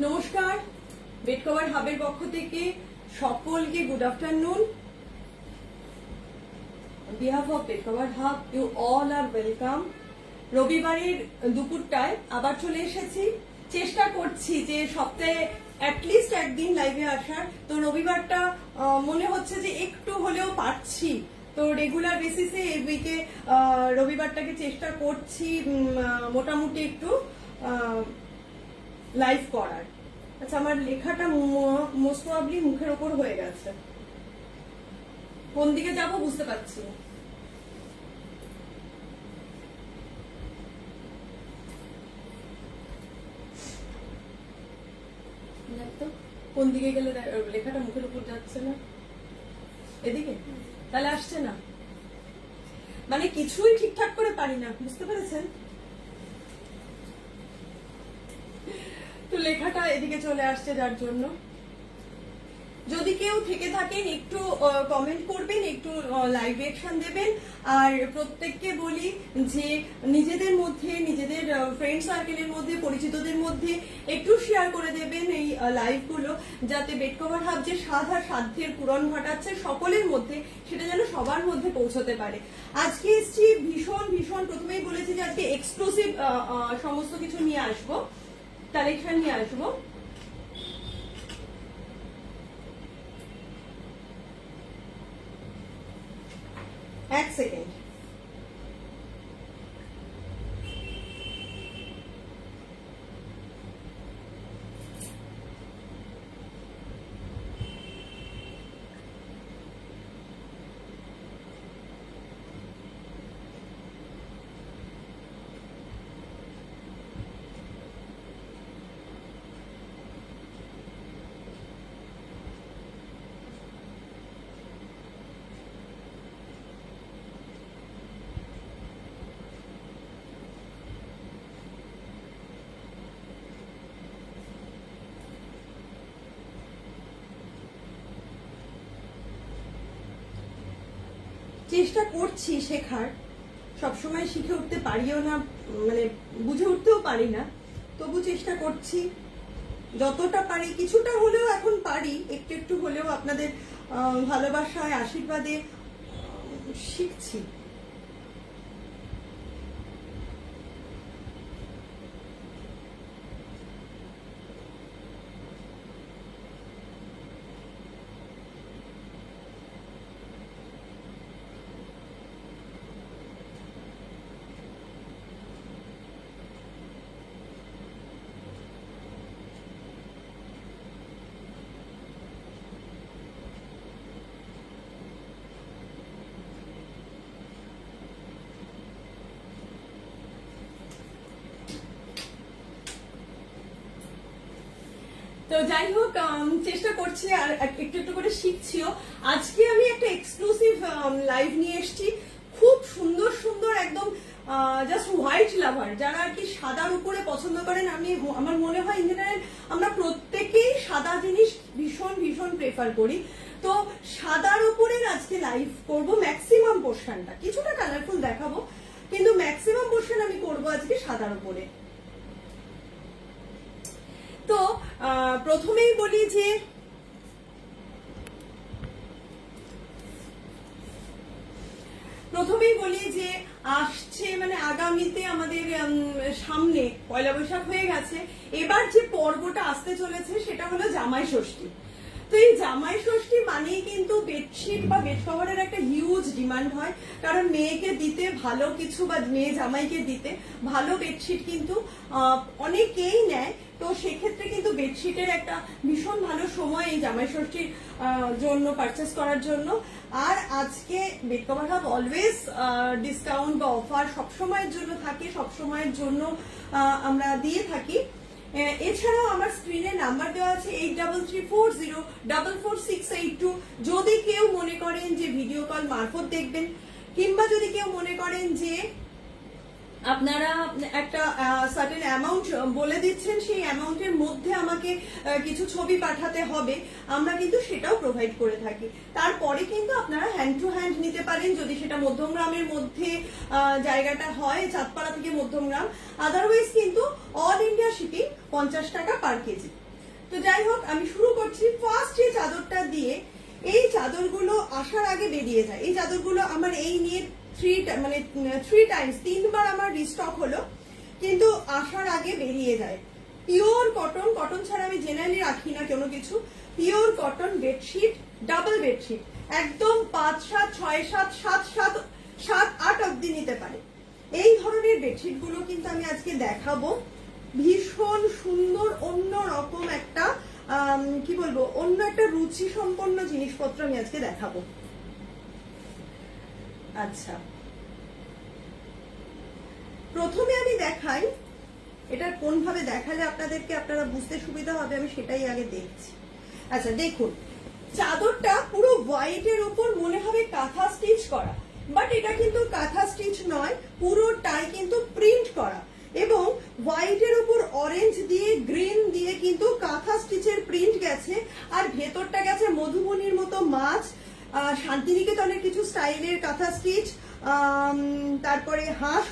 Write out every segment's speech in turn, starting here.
নমস্কার, bed cover হাবের পক্ষ থেকে সকলকে good afternoon. Behalf of bed cover hub you all are welcome. রবিবারের দুপুরটায় আবার চলে এসেছি। চেষ্টা করছি যে সপ্তাহে অ্যাটলিস্ট একদিন লাইভে আসার। তো রবিবারটা মনে হচ্ছে যে একটু হলেও পারছি, তো রেগুলার বেসিসে এই উইকে রবিবারটাকে চেষ্টা করছি মোটামুটি একটু লাইভ করার। আচ্ছা, আমার লেখাটা মোস্ট প্রবাবলি মুখের ওপর হয়ে গেছে, কোন দিকে যাব বুঝতে পারছি না। কোন দিকে গেলে লেখাটা মুখের উপর যাচ্ছে না? এদিকে? তাহলে আসছে না, মানে কিছুই ঠিকঠাক করে পারি না, বুঝতে পেরেছেন? তো লেখাটা এদিকে চলে আসছে, যার জন্য যদি কেউ থেকে থাকেন একটু কমেন্ট করবেন, একটু লাইভ রিঅ্যাকশন দেবেন। আর প্রত্যেককে বলি যে নিজেদের মধ্যে, নিজেদের ফ্রেন্ড সার্কেলের মধ্যে, পরিচিতদের মধ্যে একটু শেয়ার করে দেবেন এই লাইভগুলো, যাতে বেড কভার হাব যে স্বাদ আর সাধ্যের পূরণ ঘটাচ্ছে সকলের মধ্যে, সেটা যেন সবার মধ্যে পৌঁছতে পারে। আজকে এসছি ভীষণ ভীষণ, প্রথমেই বলেছি যে আজকে এক্সক্লুসিভ সমস্ত কিছু নিয়ে আসবো, কালেকশন নিয়ে আসবো। এক সেকেন্ড। চেষ্টা করছি শেখার, সবসময় শিখে উঠতে পারিও না, মানে বুঝে উঠতেও পারি না, তবু চেষ্টা করছি যতটা পারি। কিছুটা হলেও এখন পারি, একটু একটু হলেও আপনাদের ভালোবাসায়, আশীর্বাদে শিখছি। তো যাই হোক, চেষ্টা করছি আর একটু একটু করে শিখছিও। আজকে আমি একটা এক্সক্লুসিভ লাইভ নিয়ে এসেছি, খুব সুন্দর সুন্দর একদম জাস্ট হোয়াইট লাভার, যারা আর কি সাদার উপরে পছন্দ করেন। আমার মনে হয় ইন জেনারেল আমরা প্রত্যেকেই সাদা জিনিস ভীষণ ভীষণ প্রেফার করি। তো সাদার উপরে আজকে লাইভ করব, ম্যাক্সিমাম পোর্শনটা, কিছুটা কালারফুল দেখাবো, কিন্তু ম্যাক্সিমাম পোর্শন আমি করব আজকে সাদার উপরে। তো প্রথমেই বলি যে আসছে, মানে আগামীতে আমাদের সামনে পয়লা বৈশাখ হয়ে গেছে, এবার যে পর্বটা আসতে চলেছে সেটা হলো জামাই ষষ্ঠী। তো এই জামাই ষষ্ঠী মানেই কিন্তু বেডশিট বা বেড কভারের একটা হিউজ ডিমান্ড হয়, কারণ মেয়েকে দিতে ভালো কিছু বা মেয়ে জামাইকে দিতে ভালো বেডশিট কিন্তু অনেকেই নেয়। তো সেক্ষেত্রে কিন্তু বেডশিটের একটা ভীষণ ভালো সময় এই জামাই ষষ্ঠীর জন্য পারচেস করার জন্য। আর আজকে bed cover hub always discount বা অফার সবসময়ের জন্য থাকে, সবসময়ের জন্য আমরা দিয়ে থাকি। এছাড়াও আমার স্ক্রিনে নাম্বার দেওয়া আছে 8334044682। যদি কেউ মনে করেন যে ভিডিও কল মারফত দেখবেন, কিংবা যদি কেউ মনে করেন যে আপনারা একটা সার্টেন অ্যামাউন্ট বলে দিচ্ছেন, সেই অ্যামাউন্টের মধ্যে আমাকে কিছু ছবি পাঠাতে হবে, আমরা কিন্তু সেটাও প্রোভাইড করে থাকি। তারপরে কিন্তু আপনারা হ্যান্ড টু হ্যান্ড নিতে পারেন, যদি সেটা মধ্যমগ্রামের মধ্যে জায়গাটা হয়, চাঁদপাড়া থেকে মধ্যমগ্রাম। আদারওয়াইজ কিন্তু অল ইন্ডিয়া শিপিং 50 টাকা পার কেজি। তো যাই হোক, আমি শুরু করছি ফার্স্ট যে চাদরটা দিয়ে। এই চাদরগুলো আসার আগে বেরিয়ে যায়। এই চাদরগুলো আমার এই নিয়ে থ্রি টাইমস, 3বার আমার রিস্টক হলো, কিন্তু আসার আগে বেরিয়ে যায়। পিওর কটন, কটন ছাড়া আমি জেনারেলি রাখি না কোনো কিছু। Pure cotton bedsheet, double bedsheet, একদম 5-7, 6-7, 7-7, 7-8 অব্দি নিতে পারে। এই ধরনের বেডশিট গুলো কিন্তু আমি আজকে দেখাবো। ভীষণ সুন্দর, অন্য রকম একটা কি বলবো, অন্য একটা রুচি সম্পন্ন জিনিসপত্র আমি আজকে দেখাবো। আচ্ছা, প্রথমে আমি দেখাই, এটা কোন ভাবে দেখালে আপনারা বুঝতে সুবিধা হবে, আমি সেটাই আগে দেখছি। আচ্ছা দেখুন, চাদরটা পুরো হোয়াইটের উপর মনে হবে কাঁথা স্টিচ করা, বাট এটা কিন্তু কাঁথা স্টিচ নয়, পুরোটাই কিন্তু প্রিন্ট করা, এবং হোয়াইটের উপর অরেঞ্জ দিয়ে, গ্রিন দিয়ে কিন্তু কাঁথা স্টিচের প্রিন্ট গেছে। আর ভেতরটা গেছে মধুবনীর মতো মাছ, শান্তিনিকেতনের কিছু স্টাইলের কাঁথা স্টিচ, তারপরে হাঁস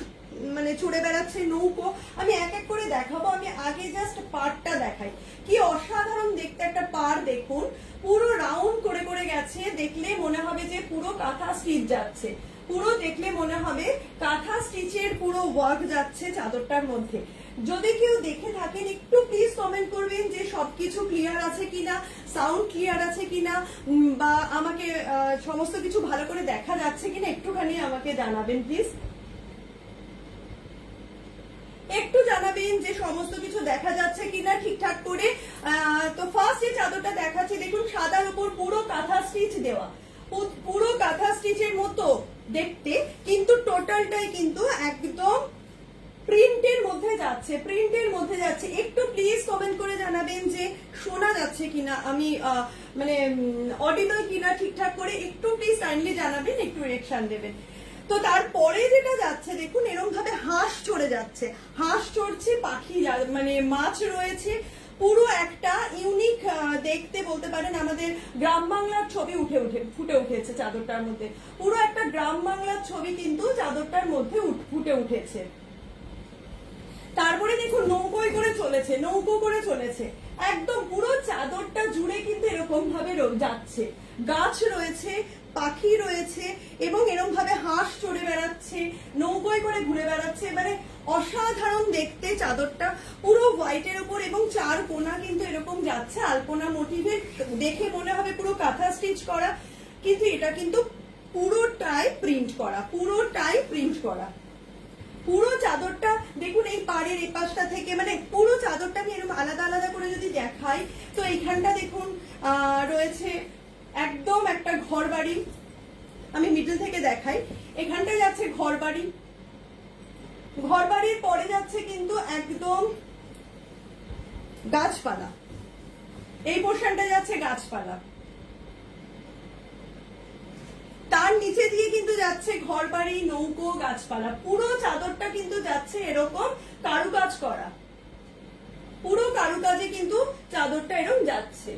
চড়ে বেড়াচ্ছে, নৌকো। আমি এক এক করে দেখাবো। আমি আগে জাস্ট পাড়টা দেখাই। কি অসাধারণ দেখতে একটা পাড়, দেখুন পুরো রাউন্ড করে করে গেছে। দেখলে মনে হবে যে পুরো কাঁথা স্টিচ যাচ্ছে, পুরো দেখলে মনে হবে কাঁথা স্টিচের পুরো ওয়ার্ক যাচ্ছে চাদরটার মধ্যে। যদি কেউ দেখে থাকেন একটু প্লিজ কমেন্ট করবেন যে সবকিছু ক্লিয়ার আছে কিনা, সাউন্ড ক্লিয়ার আছে কিনা, বা আমাকে সমস্ত কিছু ভালো করে দেখা যাচ্ছে কিনা, একটুখানি আমাকে জানাবেন প্লিজ। একটু জানাবেন যে সমস্ত কিছু দেখা যাচ্ছে কিনা ঠিকঠাক করে। তো ফার্স্ট যে চাদরটা দেখাচ্ছি, দেখুন সাদার উপর পুরো কাঁথা স্টিচ দেওয়া, পুরো কাঁথা স্টিচের মতো দেখতে, কিন্তু টোটালটাই কিন্তু একদম প্রিন্টের মধ্যে যাচ্ছে, প্রিন্টের মধ্যে যাচ্ছে। একটু প্লিজ কমেন্ট করে জানাবেন যে শোনা যাচ্ছে কিনা, আমি অডিবল কিনা ঠিকঠাক করে, একটু প্লিজ কাইন্ডলি জানাবেন, একটু রিঅ্যাকশন দেবেন। তো তারপরে যেটা যাচ্ছে, দেখুন এরকম ভাবে হাঁস চড়ে যাচ্ছে, হাঁস চড়ছে, পাখি মাছ রয়েছে, পুরো একটা ইউনিক দেখতে বলতে পারেন। আমাদের গ্রাম বাংলার ছবি ফুটে উঠেছে চাদরটার মধ্যে, পুরো একটা গ্রাম বাংলার ছবি কিন্তু চাদরটার মধ্যে ফুটে উঠেছে। তারপরে দেখুন নৌকোয় করে চলেছে, নৌকো করে চলেছে, একদম পুরো চাদরটা জুড়ে কিন্তু এরকম ভাবে যাচ্ছে। গাছ রয়েছে, পাখি রয়েছে, এবং এরকম ভাবে হাঁস চড়ে বেড়াচ্ছে, নৌকোয় করে ঘুরে বেড়াচ্ছে। মানে অসাধারণ দেখতে চাদরটা, পুরো হোয়াইটের উপর, এবং 4 কোনা কিন্তু এরকম যাচ্ছে আলপনা মোটিভের। দেখে মনে হবে পুরো কাঁথা স্টিচ করা, কিন্তু এটা কিন্তু পুরোটাই প্রিন্ট করা, পুরোটাই প্রিন্ট করা। পুরো চাদরটা দেখুন, এই পাড়ের এই পাশটা থেকে, পুরো চাদরটা আমি এরকম আলাদা আলাদা করে যদি দেখাই, তো এইখানটা দেখুন রয়েছে একদম একটা ঘর বাড়ি। আমি মিডল থেকে দেখাই, এখানটা যাচ্ছে ঘর বাড়ি, ঘর বাড়ির পরে যাচ্ছে কিন্তু একদম গাছপালা, এই পোর্শনটা যাচ্ছে গাছপালা, তার নিচে দিয়ে কিন্তু যাচ্ছে ঘর বাড়ি, নৌকো, গাছপালা। পুরো চাদরটা কিন্তু যাচ্ছে এরকম কারুকাজ করা, পুরো কারুকাজে কিন্তু চাদরটা এরকম যাচ্ছে।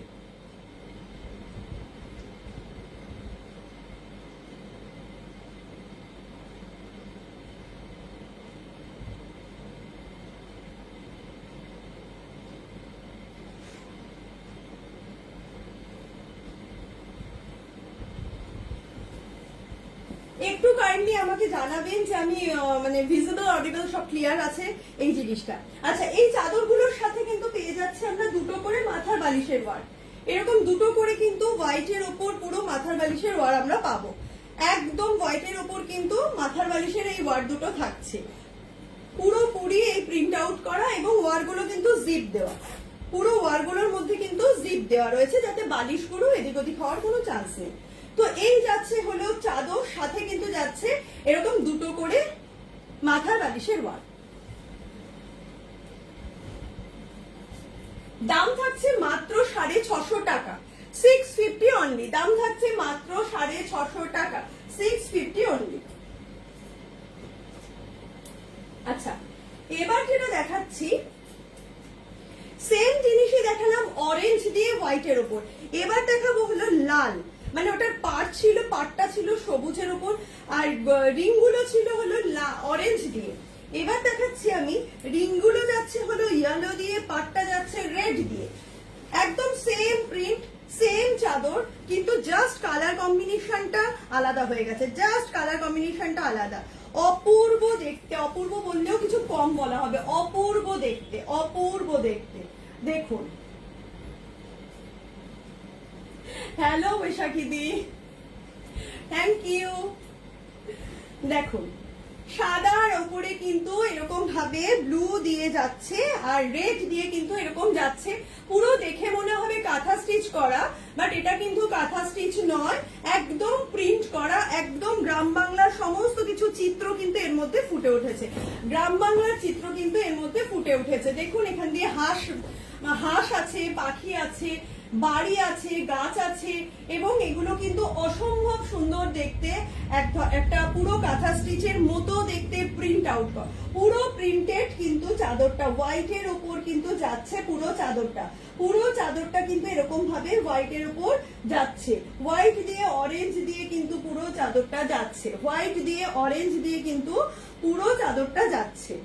একটু কাইন্ডলি আমাকে জানাবেন যে আমি ভিজিবল অডিবল সব ক্লিয়ার আছে এই জিনিসটা। আচ্ছা, এই চাদরগুলোর সাথে কিন্তু পেয়ে যাচ্ছে আমরা 2টো করে মাথার বালিশের ওয়ার, এরকম 2টো করে কিন্তু হোয়াইটের ওপর পুরো মাথার বালিশের ওয়ার আমরা পাবো। একদম হোয়াইটের ওপর কিন্তু মাথার বালিশের এই ওয়ার 2টো থাকছে, পুরোপুরি এই প্রিন্ট আউট করা, এবং ওয়ারগুলো কিন্তু জিপ দেওয়া, পুরো ওয়ারগুলোর মধ্যে কিন্তু জিপ দেওয়া রয়েছে, যাতে বালিশগুলো এদিক ওদিক হওয়ার কোনো চান্স নেই। তো এই যাচ্ছে হলো চাদর, সাথে কিন্তু যাচ্ছে এরকম 2টো করে মাথার বালিশের ওয়ার। দাম থাকছে মাত্র 650 টাকা, 650 অনলি। দাম থাকছে মাত্র 650 টাকা, 650 অনলি। আচ্ছা, এবার যেটা দেখাচ্ছি, সেম জিনিসই দেখালাম অরেঞ্জ দিয়ে হোয়াইটের উপর, এবার দেখাবো হলো লাল। ওটার পাটটা ছিল সবুজের উপর, আর রিংগুলো ছিল হলো অরেঞ্জ দিয়ে। এবার দেখাচ্ছি আমি, রিংগুলো যাচ্ছে হলো ইয়েলো দিয়ে, পাটটা যাচ্ছে রেড দিয়ে। একদম সেম প্রিন্ট, সেম চাদর, কিন্তু জাস্ট কালার কম্বিনেশনটা আলাদা হয়ে গেছে, জাস্ট কালার কম্বিনেশনটা আলাদা। অপূর্ব দেখতে, অপূর্ব বললেও কিছু কম বলা হবে, অপূর্ব দেখতে, অপূর্ব দেখতে। দেখুন, hello Baishakhi di, thank you. দেখুন, সাদার ওপরে কিন্তু এরকম ভাবে ব্লু দিয়ে যাচ্ছে আর রেড দিয়ে কিন্তু এরকম যাচ্ছে। পুরো দেখে মনে হবে কাঁথা স্টিচ করা, বাট এটা কিন্তু কাঁথা স্টিচ নয়, একদম প্রিন্ট করা, একদম গ্রাম বাংলার সমস্ত কিছু চিত্র কিন্তু এর মধ্যে ফুটে উঠেছে, গ্রাম বাংলার চিত্র কিন্তু এর মধ্যে ফুটে উঠেছে। দেখুন, এখান দিয়ে হাঁস আছে, পাখি আছে, বাড়ি আছে, গাছ আছে, এবং এগুলো কিন্তু অসম্ভব সুন্দর দেখতে, একটা পুরো কাঁথা স্টিচের মতো দেখতে প্রিন্ট আউট করা, পুরো প্রিন্টেড কিন্তু চাদরটা হোয়াইটের উপর কিন্তু যাচ্ছে, পুরো চাদরটা কিন্তু এরকম ভাবে হোয়াইটের উপর যাচ্ছে, হোয়াইট দিয়ে অরেঞ্জ দিয়ে কিন্তু পুরো চাদরটা যাচ্ছে, হোয়াইট দিয়ে অরেঞ্জ দিয়ে কিন্তু পুরো চাদরটা যাচ্ছে।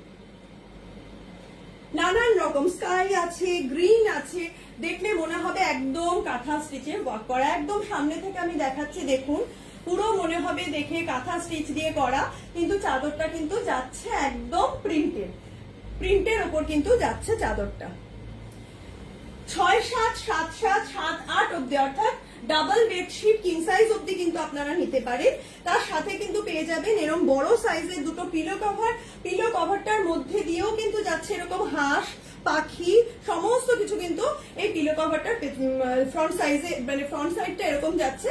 নানান রকম স্কাই আছে, গ্রিন আছে, দেখলে মনে হবে একদম কাঁথা স্টিচের ওয়ার্ক করা। একদম সামনে থেকে আমি দেখাচ্ছি, দেখুন, পুরো মনে হবে দেখে কাঁথা স্টিচ দিয়ে করা, কিন্তু চাদরটা কিন্তু যাচ্ছে একদম প্রিন্টের ওপর কিন্তু যাচ্ছে চাদরটা। 6-7, 7-7, 7-8 অব্দি, অর্থাৎ ডাবল বেডশিট কিং সাইজ অব্দি কিন্তু আপনারা নিতে পারেন। তার সাথে কিন্তু পেয়ে যাবেন এরকম বড় সাইজের দুটো পিলো কভার, পিলো কভারটার মধ্যে দিয়েও কিন্তু যাচ্ছে এরকম হাঁস, পাখি, সমস্ত কিছু কিন্তু এই পিলো কভারটার ফ্রন্ট সাইজে, মানে ফ্রন্ট সাইডটা এরকম যাচ্ছে।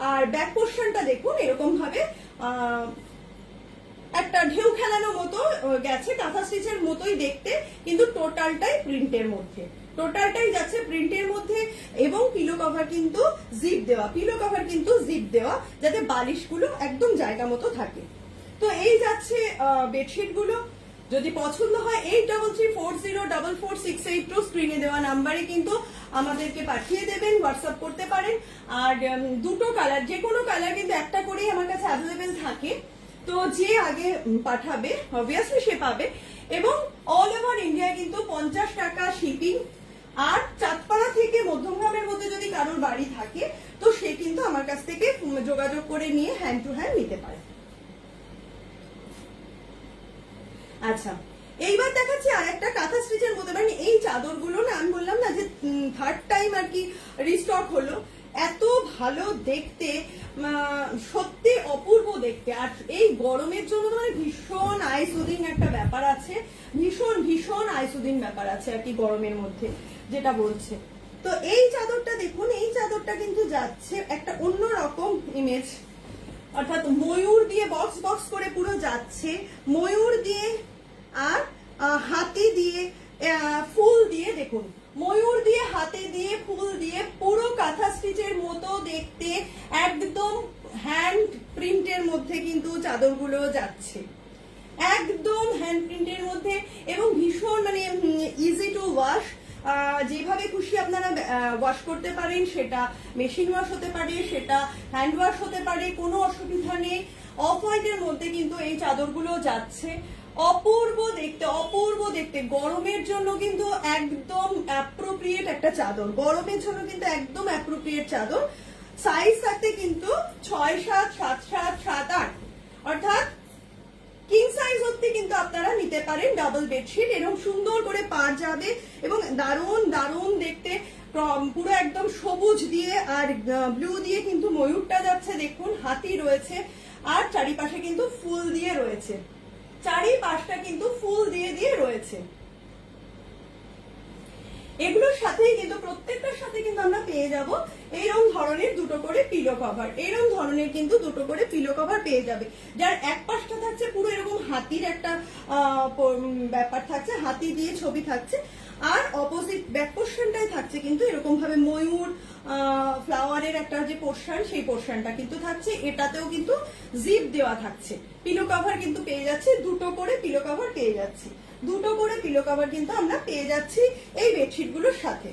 আর ব্যাক পোর্শনটা দেখুন এরকম ভাবে একটা ঢেউ খেলানো মতো গেছে, কাঁথা স্টিচের মতোই দেখতে, কিন্তু টোটালটাই প্রিন্টের মধ্যে, টোটালটাই যাচ্ছে প্রিন্টের মধ্যে। এবং পিলো কভার কিন্তু জিপ দেওয়া, যাতে বালিশগুলো একদম জায়গা মতো থাকে। তো এই যাচ্ছে বেডশিট গুলো। যদি পছন্দ হয় 8334044682 স্ক্রিনে দেওয়া নাম্বারে কিন্তু আমাদেরকে পাঠিয়ে দেবেন, হোয়াটসঅ্যাপ করতে পারেন। আর দুটো কালার, যে কোনো কালার কিন্তু একটা করেই আমার কাছে অ্যাভেলেবেল থাকে, তো যে আগে পাঠাবে অবভিয়াসলি সে পাবে। এবং অল ওভার ইন্ডিয়ায় কিন্তু 50 টাকা শিপিং। আর চাঁদপাড়া থেকে মধ্যমগ্রামের মধ্যে যদি কারোর বাড়ি থাকে, তো সে কিন্তু আমার কাছ থেকে যোগাযোগ করে নিয়ে হ্যান্ড টু হ্যান্ড নিতে পারে। আচ্ছা, এইবার দেখাচ্ছি আর একটা কাঁথা স্টিচের মধ্যে, মানে এই চাদরগুলো না, আমি বললাম না যে থার্ড টাইম আর কি রিস্টক হলো, এত ভালো দেখতে, সত্যি অপূর্ব দেখতে। আর এই গরমের জন্য মানে ভীষণ আইসুদিন একটা ব্যাপার আছে, ভীষণ আইসুদিন ব্যাপার আছে আর কি গরমের মধ্যে, যেটা বলছে। তো এই চাদরটা দেখুন, এই চাদরটা কিন্তু যাচ্ছে একটা অন্যরকম ইমেজ, অর্থাৎ ময়ূর দিয়ে বক্স করে পুরো যাচ্ছে, ময়ূর দিয়ে আর হাতি দিয়ে ফুল দিয়ে, দেখুন ময়ূর দিয়ে, হাতে দিয়ে, ফুল দিয়ে, পুরো কাঁথা স্টিচের মতো দেখতে, একদম হ্যান্ড প্রিন্টের মধ্যে কিন্তু চাদরগুলো যাচ্ছে, একদম হ্যান্ড প্রিন্টের মধ্যে, এবং ভীষণ মানে ইজি টু ওয়াশ। যেভাবে খুশি আপনারা ওয়াশ করতে পারেন, সেটা মেশিন ওয়াশ হতে পারে, সেটা হ্যান্ড ওয়াশ হতে পারে, কোনো অসুবিধা নেই। অফ হোয়াইটের মধ্যে কিন্তু এই চাদরগুলো যাচ্ছে, অপূর্ব দেখতে, গরমের জন্য কিন্তু একদম অ্যাপ্রোপ্রিয়েট একটা চাদর, গরমের জন্য কিন্তু একদম অ্যাপ্রোপ্রিয়েট চাদর। সাইজ থাকতে কিন্তু 6-7, 7-7, 7-8, অর্থাৎ কিং সাইজ অব্দি কিন্তু আপনারা নিতে পারেন ডাবল বেডশিট। এরকম সুন্দর করে পার যাবে এবং দারুণ দেখতে, পুরো একদম সবুজ দিয়ে আর ব্লু দিয়ে কিন্তু ময়ূরটা যাচ্ছে, দেখুন হাতি রয়েছে, আর চারিপাশে কিন্তু ফুল দিয়ে রয়েছে, চারিপাশটা কিন্তু ফুল দিয়ে রয়েছে। এগুলোর সাথেই কিন্তু প্রত্যেকটার সাথে কিন্তু আমরা পেয়ে যাব এইরকম ধরনের দুটো করে পিলো কভার, এরকম ধরনের কিন্তু দুটো করে পিলো কভার পেয়ে যাবে, যার এক পাশটা থাকছে পুরো এরকম হাতির একটা ব্যাপার থাকছে, হাতি দিয়ে ছবি থাকছে, আর অপোজিট ব্যাক পোর্শনটাই থাকছে কিন্তু এরকম ভাবে ময়ূর ফ্লাওয়ারের একটা যে পোর্শন, সেই পোর্শনটা কিন্তু থাকছে, এটাতেও কিন্তু জিপ দেওয়া থাকছে। পিলো কভার কিন্তু পেয়ে যাচ্ছে, দুটো করে পিলো কভার পেয়ে যাচ্ছি, দুটো করে পিলো কভার কিন্তু আমরা পেয়ে যাচ্ছি এই বেডশিট গুলোর সাথে।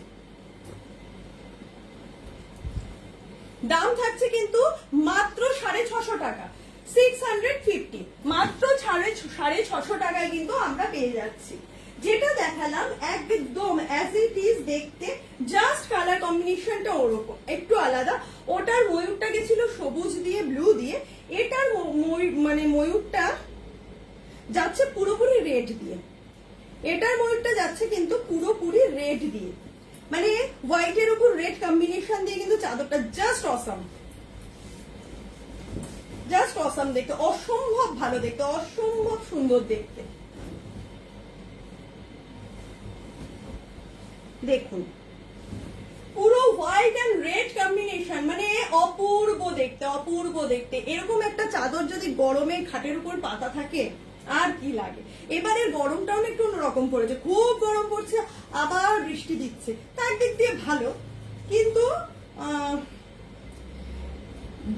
দাম থাকছে কিন্তু মাত্র 650 টাকা, 650, মাত্র 650 টাকায় কিন্তু আমরা পেয়ে যাচ্ছি। যেটা দেখালাম একদম অ্যাজ ইট ইজ দেখতে, জাস্ট কালার কম্বিনেশনটা ওরকম একটু আলাদা। ওটার ময়ূরটা গেছিল সবুজ দিয়ে ব্লু দিয়ে, এটার মানে ময়ূরটা যাচ্ছে পুরোপুরি রেড দিয়ে, এটার ময়ূরটা যাচ্ছে কিন্তু পুরোপুরি রেড দিয়ে, মানে হোয়াইটের উপর রেড কম্বিনেশন দিয়ে কিন্তু চাদরটা জাস্ট অসাম, জাস্ট অসাম দেখতে, অসম্ভব ভালো দেখতে, অসম্ভব সুন্দর দেখতে। দেখুন পুরো হোয়াইট এন্ড রেড কম্বিনেশন, মানে অপূর্ব দেখতে, অপূর্ব দেখতে। এরকম একটা চাদর যদি গরমে খাটের উপর পাতা থাকে আর কি লাগে। এবারে গরমটাও একটু অন্যরকম পড়েছে, খুব গরম পড়ছে, আবার বৃষ্টি দিচ্ছে, তার দিক দিয়ে ভালো। কিন্তু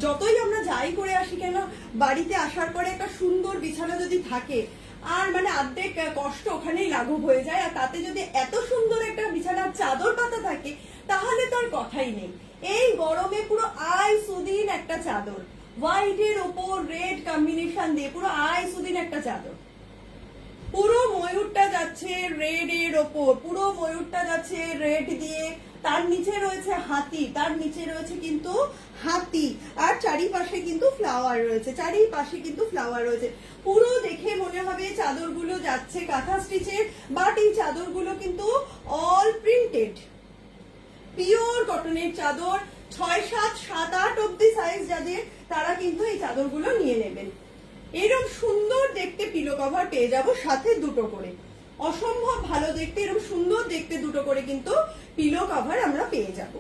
যতই আমরা যাই করে আসি কেন, বাড়িতে আসার পরে একটা সুন্দর বিছানা যদি থাকে, আর মানে অর্ধেক কষ্ট ওখানেই লাঘব হয়ে যায়। আর তাতে যদি এত সুন্দর একটা বিছানার চাদর পাতা থাকে, তাহলে তো আর কথাই নেই। এই গরমে পুরো আই সুদিন একটা চাদর, হোয়াইটের ওপর রেড কম্বিনেশন দিয়ে পুরো আই সুদিন একটা চাদর। পুরো ময়ূরটা যাচ্ছে রেড এর ওপর, পুরো ময়ূরটা যাচ্ছে রেড দিয়ে, তার নিচে রয়েছে হাতি, তার নিচে রয়েছে কিন্তু হাতি, আর চারিপাশে কিন্তু ফ্লাওয়ার রয়েছে, চারিপাশে কিন্তু ফ্লাওয়ার রয়েছে। পুরো দেখে মনে হবে চাদরগুলো যাচ্ছে কাঁথা স্টিচের, বাট এই চাদরগুলো কিন্তু অল প্রিন্টেড, পিওর কটনের চাদর। 6, 7, 7, 8 অব্দি সাইজ যাদের, তারা কিন্তু এই চাদরগুলো নিয়ে নেবেন। এরকম সুন্দর দেখতে পিলো কভার পেয়ে যাব সাথে দুটো করে, অসম্ভব ভালো দেখতে, এরকম সুন্দর দেখতে দুটো করে কিন্তু পিলো কভার আমরা পেয়ে যাব।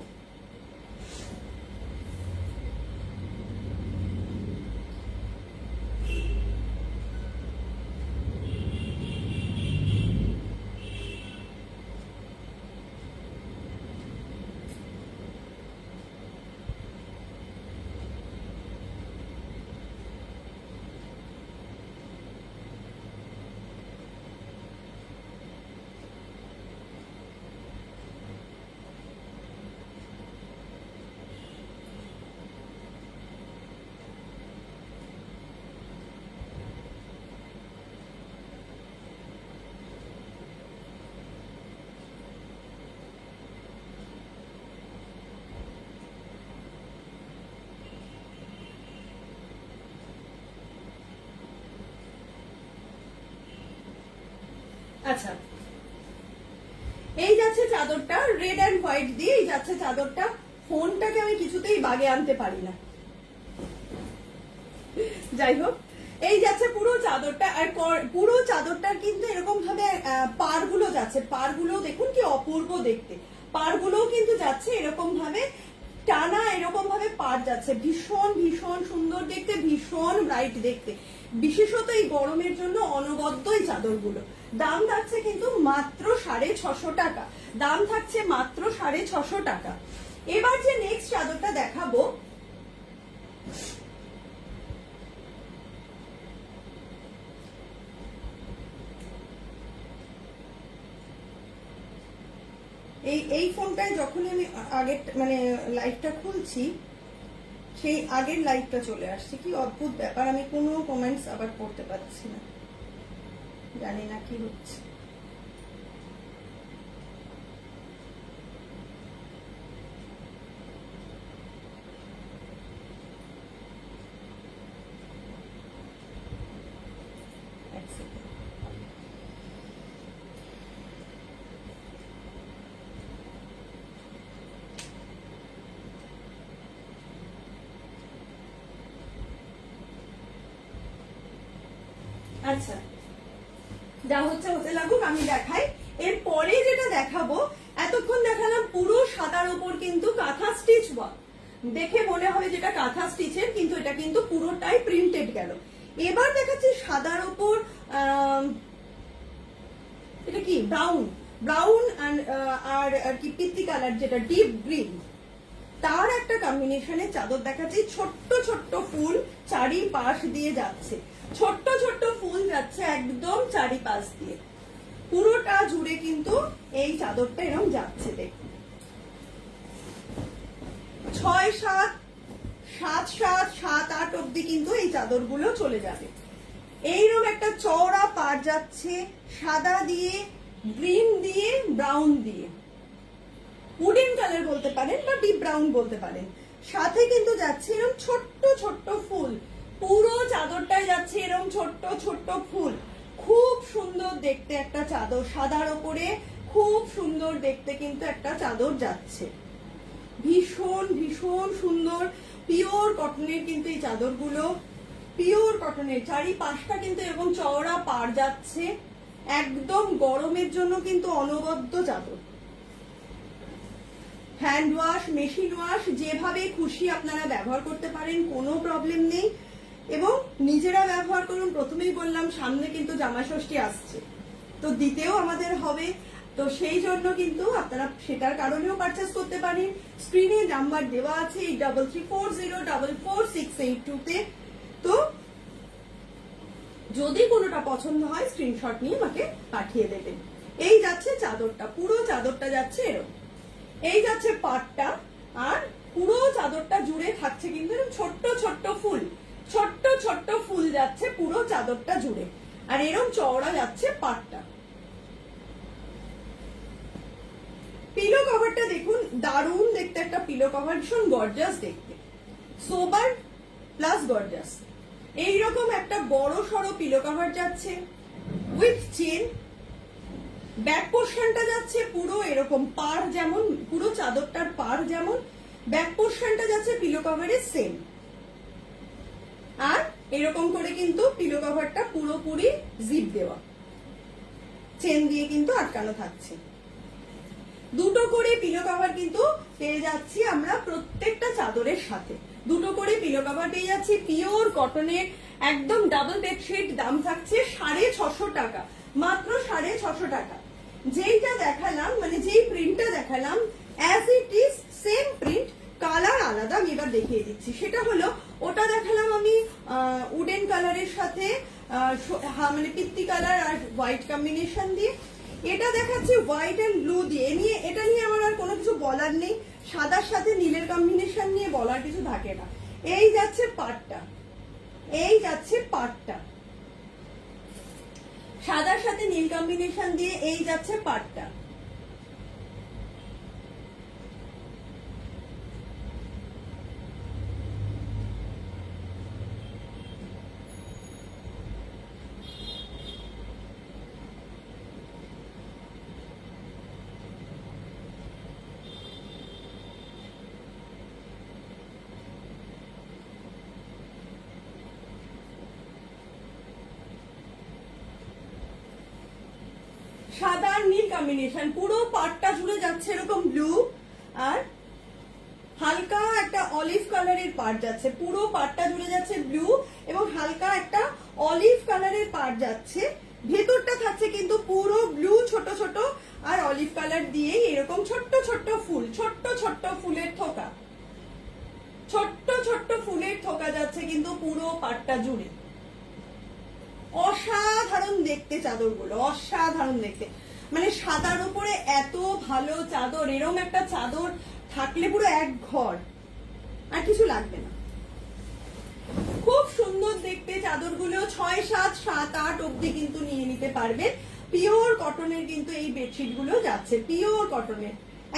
আচ্ছা, এই যাচ্ছে চাদরটা রেড এন্ড হোয়াইট দিয়ে, এই যাচ্ছে চাদরটা। ফোনটাকে আমি কিছুতেই বাগে আনতে পারি না, যাই হোক এই যাচ্ছে পুরো চাদরটা। আর পুরো চাদরটার কিন্তু এরকম ভাবে পাড়গুলো যাচ্ছে, পাড়গুলো দেখুন কি অপূর্ব দেখতে, পাড়গুলোও কিন্তু যাচ্ছে এরকম ভাবে টানা, এরকম ভাবে পাড় যাচ্ছে, ভীষণ ভীষণ সুন্দর দেখতে, ভীষণ ব্রাইট দেখতে। বিশেষত এই গরমের জন্য অনবদ্য এই চাদরগুলো। দাম থাকছে কিন্তু মাত্র 650 টাকা, দাম থাকছে মাত্র 650 টাকা। এবার যে নেক্সট চাদরটা দেখাবো, এই ফোনটায় যখন আমি আগের মানে লাইভটা খুলছি, সেই আগের লাইভটা চলে আসছে। কি অদ্ভুত ব্যাপার, আমি কোনো কমেন্টস আবার পড়তে পারছি না, জানি না কি হচ্ছে। আচ্ছা, যা হচ্ছে হতে লাগুক, আমি দেখাই। এরপরে যেটা দেখাবো, এতক্ষণ দেখালাম পুরো সাদার উপর কিন্তু কাঁথা স্টিচ ওয়ার্ক, দেখে মনে হবে যেটা কাঁথা স্টিচের, কিন্তু এটা কিন্তু পুরোটাই প্রিন্টেড গেল। এবার দেখাচ্ছি সাদার উপর, এটা কি ব্রাউন, ব্রাউন আর কি পিত্তি কালার, যেটা ডিপ গ্রিন, তার একটা কম্বিনেশনের চাদর দেখাচ্ছি। ছোট্ট ছোট্ট ফুল চারিপাশ দিয়ে যাচ্ছে, ছোট্ট ছোট্ট ফুল যাচ্ছে একদম চারিপাশ দিয়ে, পুরোটা জুড়ে কিন্তু এই চাদরটা এরকম যাচ্ছে। দেখুন 6, 7, 7, 7, 7, 8 অব্দি কিন্তু এই চাদরগুলো চলে যাবে। এইরকম একটা চওড়া পাড় যাচ্ছে, সাদা দিয়ে গ্রিন দিয়ে ব্রাউন দিয়ে, উডেন কালার বলতে পারেন বা ডিপ ব্রাউন বলতে পারেন। সাথে কিন্তু যাচ্ছে এরকম ছোট্ট ছোট্ট ফুল, পুরো চাদরটায় যাচ্ছে এরকম ছোট্ট ছোট্ট ফুল। খুব সুন্দর দেখতে একটা চাদর, সাদার ওপরে খুব সুন্দর দেখতে কিন্তু একটা চাদর যাচ্ছে। ভীষণ ভীষণ সুন্দর পিওর কটনের কিন্তু এই চাদরগুলো, পিওর কটনের। চারিপাশটা কিন্তু এরকম চওড়া পাড় যাচ্ছে, একদম গরমের জন্য কিন্তু অনবদ্য চাদর। হ্যান্ড ওয়াশ, মেশিন ওয়াশ, যেভাবে খুশি আপনারা ব্যবহার করতে পারেন, কোনো প্রবলেম নেই। এবং নিজেরা ব্যবহার করুন। প্রথমেই বললাম সামনে কিন্তু জামাই ষষ্ঠী আসছে, তো দিতেও আমাদের হবে, তো সেই জন্য কিন্তু আপনারা সেটার কারণেও পারচেস করতে পারেন। স্ক্রিনে নাম্বার দেওয়া আছে 8334044682 তে। তো যদি কোনোটা পছন্দ হয় স্ক্রিনশট নিয়ে আমাকে পাঠিয়ে দেবেন। এই যাচ্ছে চাদরটা, পুরো চাদরটা যাচ্ছে এরকম। এই যাচ্ছে পাটটা, আর পুরো চাদরটা জুড়ে থাকছে কিন্তু ছোট্ট ছোট্ট ফুল, ছোট্ট ছোট্ট ফুল যাচ্ছে পুরো চাদরটা জুড়ে, আর এরকম চওড়া যাচ্ছে পাটটা। পিলো কভারটা দেখুন, দারুণ দেখতে একটা পিলো কভার, ভীষণ গর্জাস দেখতে, সোবার প্লাস গর্জাস। এইরকম একটা বড় সড়ো পিলো কভার যাচ্ছে উইথ চেন। ব্যাক পোর্শনটা যাচ্ছে পুরো এরকম পাড়, যেমন পুরো চাদরটার পাড় যেমন, ব্যাক পোর্শনটা যাচ্ছে পিলো কভারের সেম। আর এরকম করে কিন্তু পিলো কভারটা পুরোপুরি জিপ দেওয়া, চেন দিয়ে কিন্তু আটকানো থাকছে। দুটো করে পিলো কভার কিন্তু পেয়ে যাচ্ছি আমরা প্রত্যেকটা চাদরের সাথে, দুটো করে পিলো কভার পেয়ে যাচ্ছি পিওর কটনের, একদম ডাবল বেডশিট। দাম থাকছে 650 টাকা, মাত্র 650 টাকা। যেইটা দেখালাম, মানে যেই প্রিন্টটা দেখালাম as it is same print, colour আলাদা। আমি এবার দেখিয়ে দিচ্ছি। সেটা হলো, ওটা দেখালাম আমি উডেন কালারের সাথে, মানে পিত্তি কালার আর হোয়াইট কম্বিনেশন দিয়ে। এটা দেখাচ্ছি হোয়াইট এন্ড ব্লু দিয়ে। এটা নিয়ে আমার আর কোনো কিছু বলার নেই, সাদার সাথে নীলের কম্বিনেশন নিয়ে বলার কিছু থাকে না। এই যাচ্ছে পাটটা, এই যাচ্ছে পাটটা, সাদার সাথে নীল কম্বিনেশন দিয়ে এই যাচ্ছে পাটটা। সাদা আর নীল কম্বিনেশন, পুরো পাটটা জুড়ে যাচ্ছে এরকম ব্লু, আর হালকা একটা অলিভ কালারের পাট যাচ্ছে, পুরো পাটটা জুড়ে যাচ্ছে ব্লু এবং হালকা একটা অলিভ কালারের পাট যাচ্ছে। ভেতরটা থাকছে কিন্তু পুরো ব্লু, ছোট ছোট আর অলিভ কালার দিয়ে এরকম ছোট্ট ছোট্ট ফুল, ছোট্ট ছোট্ট ফুলের থোকা, ছোট্ট ছোট্ট ফুলের থোকা যাচ্ছে কিন্তু পুরো পাটটা জুড়ে। অসাধারণ দেখতে চাদরগুলো, অসাধারণ দেখতে। মানে সাদার উপরে এত ভালো চাদর, এরকম একটা চাদর থাকলে পুরো এক ঘর, আর কিছু লাগবে না। খুব সুন্দর দেখতে চাদরগুলো, 6, 7, 7, 8 অব্দি কিন্তু নিয়ে নিতে পারবে। পিওর কটনের কিন্তু এই বেডশিট গুলো যাচ্ছে, পিওর কটনের,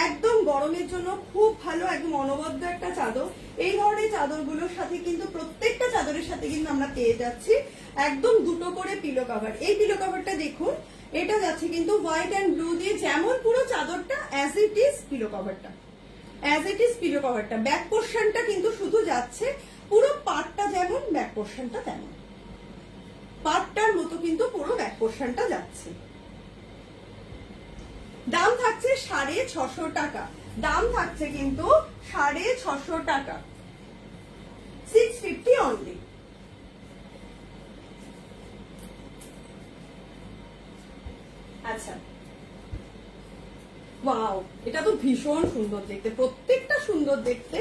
একদম গরমের জন্য খুব ভালো, একদম অনবদ্য একটা চাদর। এই ধরনের চাদরগুলোর সাথে কিন্তু প্রত্যেকটা চাদরের সাথে কিন্তু আমরা পেয়ে যাচ্ছি একদম দুটো করে পিলো কভার। এই পিলো কভারটা দেখুন, এটা যাচ্ছে কিন্তু হোয়াইট এন্ড ব্লু দিয়ে, যেমন পুরো চাদরটা অ্যাজ ইট ইজ পিলো কভারটা, অ্যাজ ইট ইজ পিলো কভারটা। ব্যাক পোর্শনটা কিন্তু শুধু যাচ্ছে পুরো পাটটা যেমন, ব্যাক পোর্শনটা তেমন, পাটটার মতো কিন্তু পুরো ব্যাক পোর্শনটা যাচ্ছে। দাম থাকছে 650 টাকা, দাম থাকছে কিন্তু 650 টাকা, 650 অনলি। আচ্ছা, ওয়াও, এটা তো ভীষণ সুন্দর দেখতে, প্রত্যেকটা সুন্দর দেখতে,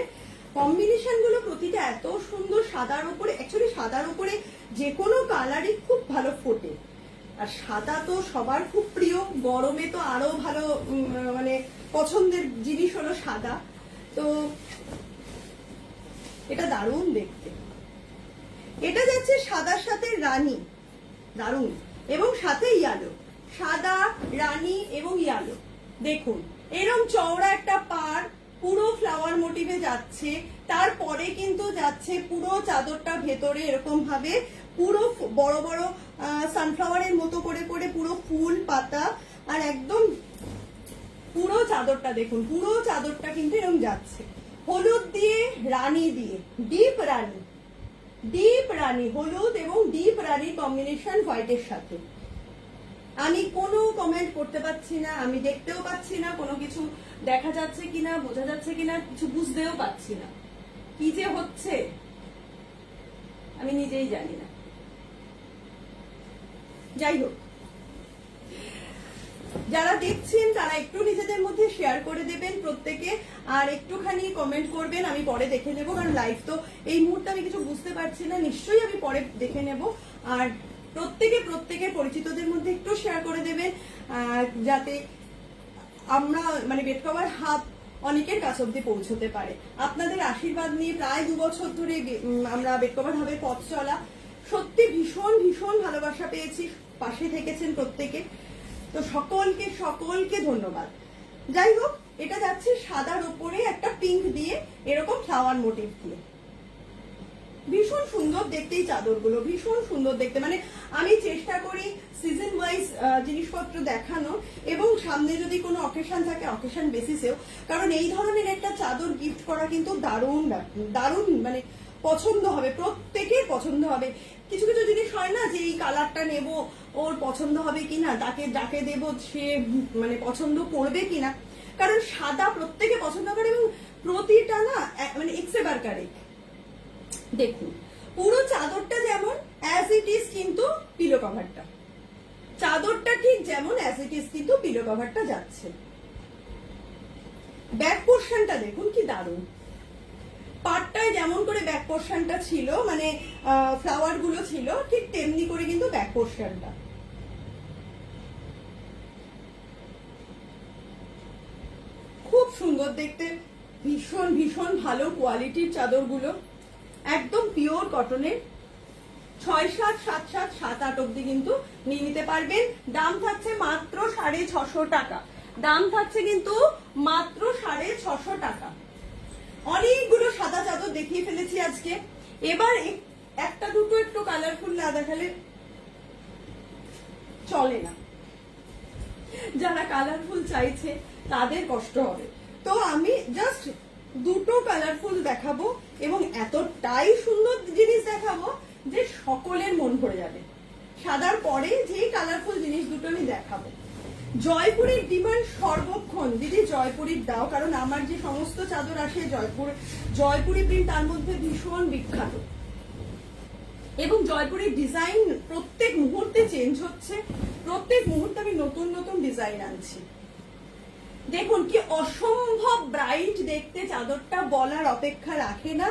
কম্বিনেশন গুলো প্রতিটা এত সুন্দর। সাদার উপরে, অ্যাকচুয়ালি সাদার উপরে যে কোনো কালারই খুব ভালো ফোটে, আর সাদা তো সবার খুব প্রিয়, গরমে তো আরো ভালো, মানে পছন্দের জিনিস হলো সাদা। তো এটা দারুণ দেখতে। এটা যাচ্ছে সাদার সাথে রানী, দারুণ, এবং সাথে ইয়ালো, সাদা রানী এবং ইয়ালো। দেখুন এরকম চওড়া একটা পাড়, পুরো ফ্লাওয়ার মোটিভে যাচ্ছে, তারপরে কিন্তু যাচ্ছে পুরো চাদরটা ভেতরে এরকম ভাবে পুরো বড় বড় সানফ্লাওয়ারের মতো করে করে পুরো ফুল পাতা, আর একদম পুরো চাদরটা দেখুন, পুরো চাদরটা কিন্তু এরকম যাচ্ছে হলুদ দিয়ে, রানী দিয়ে, ডিপ রানী, হলুদ এবং ডিপ রানী কম্বিনেশন হোয়াইটের সাথে। আমি কোনো কমেন্ট করতে পারছি না, আমি দেখতেও পাচ্ছি না কোনো কিছু দেখা যাচ্ছে কিনা, বোঝা যাচ্ছে কিনা, কিছু বুঝতেও পাচ্ছি না। কি যে হচ্ছে আমি নিজেই জানি না। যাই হোক, যারা দেখছেন তারা একটু নিজেদের মধ্যে শেয়ার করে দেবেন প্রত্যেকে, আর একটুখানি কমেন্ট করবেন, আমি পরে দেখে নেব, কারণ লাইভ তো এই মুহূর্তে আমি কিছু বুঝতে পারছি না, নিশ্চয়ই আমি পরে দেখে নেব। আর প্রত্যেকের পরিচিতদের মধ্যে একটু শেয়ার করে দেবেন, যাতে আমরা মানে বেড কভার হাব অনেকের কাছ অব্দি পৌঁছতে পারে। আপনাদের আশীর্বাদ নিয়ে প্রায় 2 বছর ধরে আমরা বেড কভার হাবের পথ চলা, সত্যি ভীষণ ভীষণ ভালোবাসা পেয়েছি, পাশে থেকেছেন প্রত্যেকে, তো সকলকে ধন্যবাদ। যাই হোক, এটা যাচ্ছে সাদার উপরে একটা পিঙ্ক দিয়ে এরকম ফ্লাওয়ার মোটিভ দিয়ে, ভীষণ সুন্দর দেখতে এই চাদরগুলো, ভীষণ সুন্দর দেখতে। মানে আমি চেষ্টা করি সিজন ওয়াইজ জিনিসপত্র দেখানো, এবং সামনে যদি কোনো অকেশন থাকে অকেশন বেসিসেও, কারণ এই ধরনের একটা চাদর গিফট করা কিন্তু দারুণ দারুণ, মানে পছন্দ হবে, প্রত্যেকের পছন্দ হবে। কিছু কিছু জিনিস হয় না যে এই কালারটা নেব, ওর পছন্দ হবে কিনা, যাকে দেব সে মানে পছন্দ করবে কিনা, কারণ সাদা প্রত্যেকে পছন্দ করে এবং প্রতিটা না মানে এক্সেবার কারে। দেখুন পুরো চাদরটা যেমন অ্যাজ ইট ইজ, কিন্তু পিলো কভারটা, চাদরটা ঠিক যেমন অ্যাজ ইট ইজ, কিন্তু পিলো কভারটা যাচ্ছে। ব্যাক পোর্শনটা দেখুন কি দারুণ, পাটটায় যেমন করে ব্যাক পোর্শনটা ছিল, মানে ফ্লাওয়ার গুলো ছিল, ঠিক তেমনি করে কিন্তু ব্যাক পোর্শনটা। খুব সুন্দর দেখতে, ভীষণ ভীষণ ভালো কোয়ালিটির চাদরগুলো, একদম পিওর কটনের। 6, 7, 7, 7, 7, 8 অব্দি কিন্তু নিয়ে নিতে পারবেন। দাম থাকছে মাত্র 650 টাকা, দাম থাকছে কিন্তু মাত্র 650 টাকা। অনেকগুলো সাদা চাদর দেখিয়ে ফেলেছি আজকে, এবার একটা দুটো একটু কালারফুল না দেখালে চলে না, যারা কালারফুল চাইছে তাদের কষ্ট হবে। তো আমি জাস্ট দুটো কালারফুল দেখাবো, এবং এতটাই সুন্দর জিনিস দেখাবো যে সকলের মন ভরে যাবে। সাদার পরে যে কালারফুল জিনিস দুটো আমি দেখাবো। জয়পুরের ডিমান্ড সর্বক্ষণ, দিদি জয়পুরের দাও, কারণ আমার যে সমস্ত চাদর আসে জয়পুরি প্রিন্ট তার মধ্যে ভীষণ বিখ্যাত, এবং জয়পুরের ডিজাইন প্রত্যেক মুহূর্তে চেঞ্জ হচ্ছে, প্রত্যেক মুহূর্তে আমি নতুন নতুন ডিজাইন আনছি। দেখুন কি অসম্ভব ব্রাইট দেখতে চাদরটা, বলার অপেক্ষা রাখে না।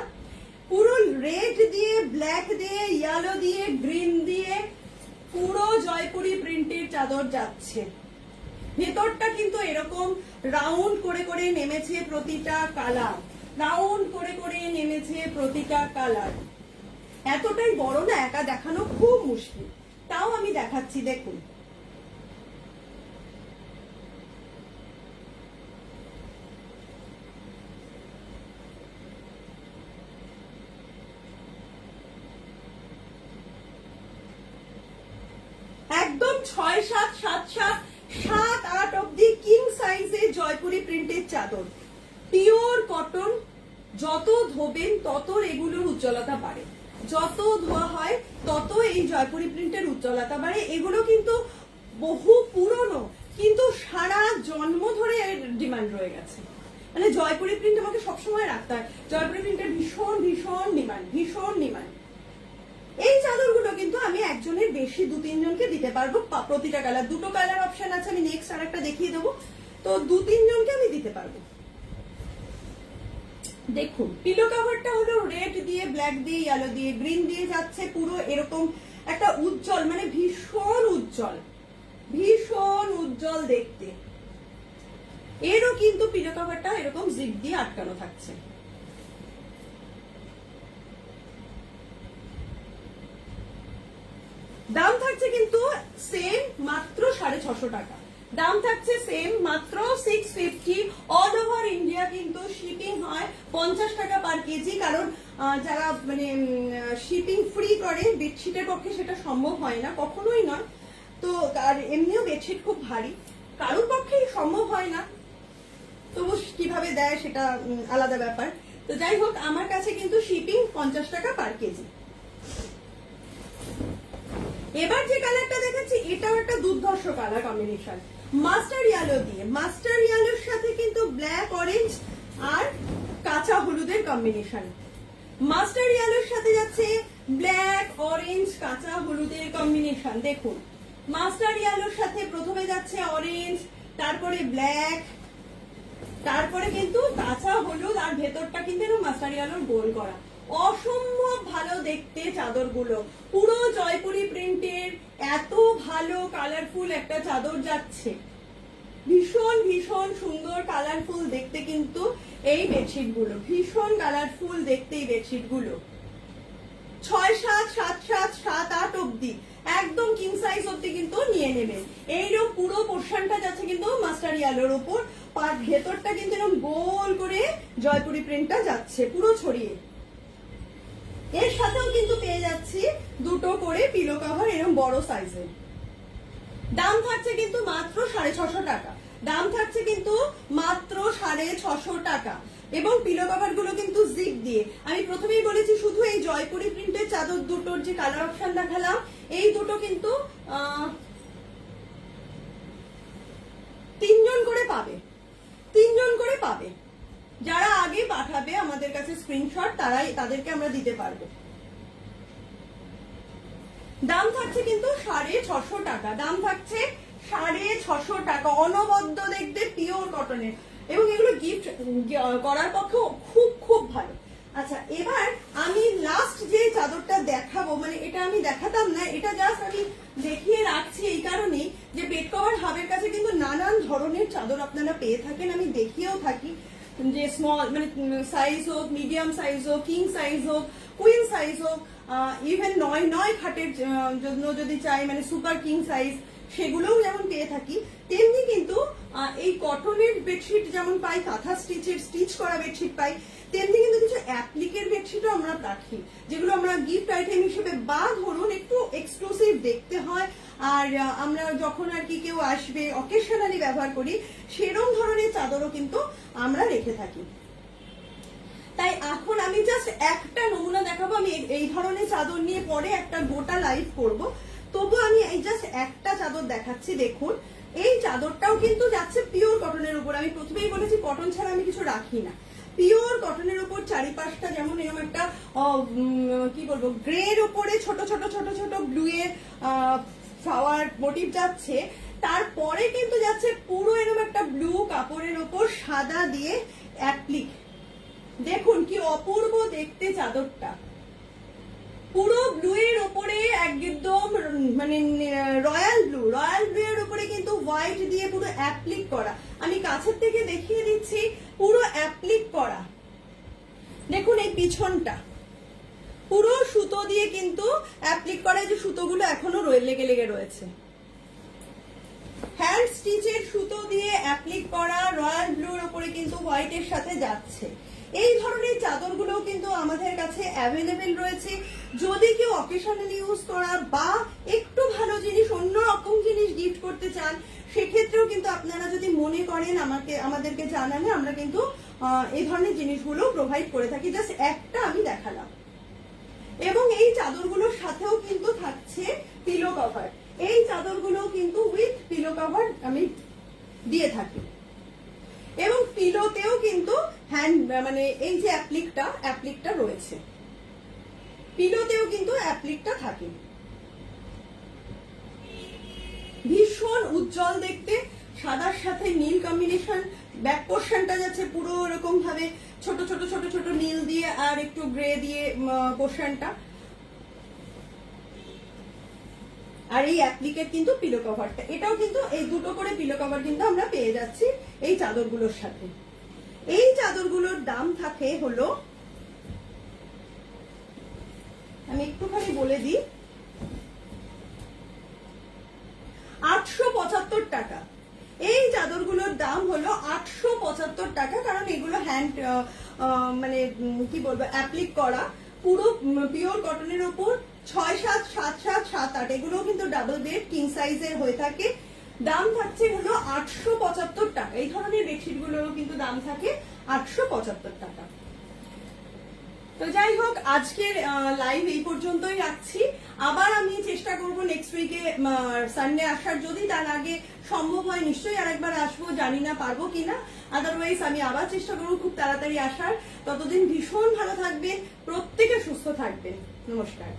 পুরো রেড দিয়ে, ব্ল্যাক দিয়ে, ইয়েলো দিয়ে, গ্রিন দিয়ে পুরো জয়পুরি প্রিন্টের চাদর যাচ্ছে। ভেতরটা কিন্তু এরকম রাউন্ড করে করে নেমেছে প্রতিটা কালার, রাউন্ড করে করে নেমেছে প্রতিটা কালার। এতটাই বড় না, একা দেখানো খুব মুশকিল, তাও আমি দেখাচ্ছি। দেখুন একদম 6, 7, 7, 7, 7, 8 অব্দি কিং সাইজের জয়পুরি প্রিন্টের চাদর, পিওর কটন। যত ধোবেন তত এগুলোর উজ্জ্বলতা বাড়ে, যত ধোয়া হয় তত এই জয়পুরি প্রিন্টের উজ্জ্বলতা বাড়ে। এগুলো কিন্তু বহু পুরনো, কিন্তু সারা জন্ম ধরে এর ডিমান্ড রয়ে গেছে। মানে জয়পুরি প্রিন্ট আমাকে সবসময় রাখতে হয়, জয়পুরি প্রিন্টের ভীষণ ভীষণ ডিমান্ড, ভীষণ ডিমান্ড। এই চাদরগুলো কিন্তু আমি একজনের বেশি 2-3 জনকে দিতে পারবো, প্রতিটা কালার, দুটো কালার অপশন আছে, আমি নেক্সট আর একটা দেখিয়ে দেবো, তো 2-3 জনকে আমি দিতে পারবো। দেখুন পিলো কভারটা হলো রেড দিয়ে, ব্ল্যাক দিয়ে, ইয়েলো দিয়ে, গ্রিন দিয়ে যাচ্ছে, পুরো এরকম একটা উজ্জ্বল, মানে ভীষণ উজ্জ্বল, ভীষণ উজ্জ্বল দেখতে। এরও কিন্তু পিলো কভারটা এরকম জিপ দিয়ে আটকানো থাকছে। দাম থাকছে কিন্তু সেম, মাত্র 650 টাকা, দাম থাকছে সেম, মাত্র 650। অল ওভার ইন্ডিয়া কিন্তু শিপিং হয় 50 টাকা পার কেজি। কারণ যারা মানে শিপিং ফ্রি করে বেডশিটের পক্ষে সেটা সম্ভব হয় না, কখনোই নয়। তো আর এমনিও বেডশিট খুব ভারী, কারোর পক্ষেই সম্ভব হয় না, তবু কিভাবে দেয় সেটা আলাদা ব্যাপার। তো যাই হোক, আমার কাছে কিন্তু শিপিং 50 টাকা পার কেজি। এবার যে কালারটা দেখাচ্ছি এটাও একটা দুর্ধর্ষ কালার কম্বিনেশন, মাস্টার ইয়েলো দিয়ে। মাস্টার ইয়েলোর সাথে কিন্তু ব্ল্যাক অরেঞ্জ আর কাঁচা হলুদের কম্বিনেশন। মাস্টার ইয়েলোর সাথে যাচ্ছে ব্ল্যাক অরেঞ্জ কাঁচা হলুদের কম্বিনেশন। দেখুন, মাস্টার ইয়েলোর সাথে প্রথমে যাচ্ছে অরেঞ্জ, তারপরে ব্ল্যাক, তারপরে কিন্তু কাঁচা হলুদ, আর ভেতরটা কিন্তু মাস্টার ইয়েলোর গোল করা। অসম্ভব ভালো দেখতে চাদরগুলো, পুরো জয়পুরি প্রিন্টের এত ভালো কালারফুল একটা চাদর যাচ্ছে। ভীষণ ভীষণ সুন্দর কালারফুল দেখতে কিন্তু এই বেডশিট গুলো, ভীষণ কালারফুল দেখতে এই বেডশিট গুলো। 6-7, 7-7, 7-8 অব্দি, একদম কিং সাইজ অব্দি কিন্তু নিয়ে নেবেন। এইরকম পুরো পোর্শনটা যাচ্ছে কিন্তু মাস্টার ইয়েলোর উপর, আর ভেতরটা কিন্তু এরকম গোল করে জয়পুরি প্রিন্টটা যাচ্ছে পুরো ছড়িয়ে। এর সাথেও কিন্তু পেয়ে যাচ্ছি দুটো করে পিলো কভার এরকম বড় সাইজের। দাম থাকছে কিন্তু মাত্র 650 টাকা। দাম থাকছে কিন্তু মাত্র 650 টাকা। এবং পিলো কভার গুলো কিন্তু জিপ দিয়ে। আমি প্রথমেই বলেছি শুধু এই জয়পুরি প্রিন্টের চাদর দুটোর যে কালার অপশন দেখালাম, এই দুটো কিন্তু 3 জন করে পাবে, 3 জন করে পাবে। যারা আগে পাঠাবে আমাদের কাছে স্ক্রিনশট, তাদেরকে আমরা দিতে পারবো। দাম থাকছে কিন্তু 650 টাকা। দাম থাকছে 650 টাকা। অনবদ্য দেখতে, পিওর কটনের, এবং এগুলো গিফট করার পক্ষে খুব খুব ভালো। আচ্ছা, এবার আমি লাস্ট যে চাদরটা দেখাবো, মানে এটা আমি দেখাতাম না, এটা জাস্ট আমি দেখিয়ে রাখছি এই কারণেই যে বেড কভার হাবের কাছে কিন্তু নানান ধরনের চাদর আপনারা পেয়ে থাকেন, আমি দেখিয়েও থাকি। যে স্মল মানে সাইজ হোক, মিডিয়াম সাইজ হোক, কিং সাইজ হোক, কুইন সাইজ হোক, ইভেন 9 খাটের জন্য যদি চাই, মানে সুপার কিং সাইজ, সেগুলোও যেমন পেয়ে থাকি, তেমনি কিন্তু এই কটনের বেডশিট যেমন পাই, কাঁথা স্টিচের স্টিচ করা বেডশিট পাই, তেমনি কিন্তু কিছু অ্যাপ্লিকের বেডশিটও আমরা রাখি, যেগুলো আমরা গিফট আইটেম হিসেবে বা ধরুন একটু এক্সক্লুসিভ দেখতে হয়, আর আমরা যখন আর কি কেউ আসবে অকেশনালি ব্যবহার করি, সেরকম ধরনের চাদরও কিন্তু আমরা রেখে থাকি। তাই এখন আমি জাস্ট একটা নমুনা দেখাবো। আমি এই ধরনের চাদর নিয়ে পরে একটা গোটা লাইভ করব, তবু আমি এই জাস্ট একটা চাদর দেখাচ্ছি। দেখুন, এই চাদরটাও কিন্তু যাচ্ছে পিওর কটনের উপর। আমি প্রথমেই বলেছি কটন ছাড়া আমি কিছু রাখি না। পিওর কটনের উপর চারিপাশটা যেমন এরকম একটা কি বলবো, গ্রের উপরে ছোট ছোট ছোট ছোট ব্লু এর ফ্লাওয়ার মোটিভ যাচ্ছে, তারপরে কিন্তু যাচ্ছে পুরো এরকম একটা ব্লু কাপড়ের উপর সাদা দিয়ে অ্যাপ্লিক। দেখুন কি অপূর্ব দেখতে চাদরটা, পুরো ব্লু এর উপরে একদম মানে রয়্যাল ব্লু এর উপরে কিন্তু হোয়াইট দিয়ে পুরো অ্যাপ্লিক করা। আমি কাছের থেকে দেখিয়ে দিচ্ছি, পুরো অ্যাপ্লিক করা। দেখুন এই পিছনটা পুরো সুতো দিয়ে কিন্তু অ্যাপ্লিক করা, যে সুতোগুলো এখনো লেগে লেগে রয়েছে, হ্যান্ড স্টিচের সুতো দিয়ে অ্যাপ্লিক করা, রয়্যাল ব্লুর উপরে কিন্তু হোয়াইটের সাথে যাচ্ছে। এই ধরনের চাদরগুলো কিন্তু আমাদের কাছে অ্যাভেলেবেল রয়েছে। যদি কেউ অকেশনালি ইউজ করা বা একটু ভালো জিনিস, অন্যরকম জিনিস গিফট করতে চান, সেক্ষেত্রেও কিন্তু আপনারা যদি মনে করেন আমাদেরকে জানালে আমরা কিন্তু এই ধরনের জিনিসগুলো প্রোভাইড করে থাকি। জাস্ট একটা আমি দেখালাম। এবং এই চাদরগুলোর সাথেও কিন্তু থাকছে পিলো কভার। এই চাদরগুলো কিন্তু উইথ পিলো কভার আমি দিয়ে থাকি, এবং পিলোতেও কিন্তু হ্যান্ড মানে এই যে অ্যাপ্লিকটা রয়েছে, পিলোতেও কিন্তু অ্যাপ্লিকটা থাকে। ভীষণ উজ্জ্বল দেখতে, সাদার সাথে নীল কম্বিনেশন। ব্যাক পোর্শনটা যাচ্ছে পুরো এরকম ভাবে ছোট ছোট ছোট ছোট নীল দিয়ে আর একটু গ্রে দিয়ে পোর্শনটা, আর এই অ্যাপ্লিকের কিন্তু পিলো কভারটা, এটাও কিন্তু এই দুটো করে পিলো কভার কিন্তু আমরা পেয়ে যাচ্ছি এই চাদরগুলোর সাথে। এই চাদরগুলোর দাম থাকে হলো, আমি একটুখানি বলে দিই, 875 টাকা। এই চাদরগুলোর দাম হলো 875 টাকা, কারণ এগুলো হ্যান্ড মানে কি বলবো অ্যাপ্লিক করা, পুরো পিওর কটনের উপর 6-7, 7-7, 7-8 এগুলো কিন্তু ডাবল বেড কিং সাইজের হয়ে থাকে। দাম থাকছে হলো 875 টাকা। এই ধরনের বেডশিট গুলোরও কিন্তু দাম থাকে 875 টাকা। তো যাই হোক, আজকের লাইভ এই পর্যন্তই রাখছি। আবার আমি চেষ্টা করব নেক্সট উইকে সানডে আসার, যদি তার আগে সম্ভব হয় নিশ্চয়ই আরেকবার আসবো, জানি না পারবো কিনা, আদারওয়াইজ আমি আবার চেষ্টা করবো খুব তাড়াতাড়ি আসার। ততদিন ভীষণ ভালো থাকবেন, প্রত্যেকে সুস্থ থাকবেন। নমস্কার।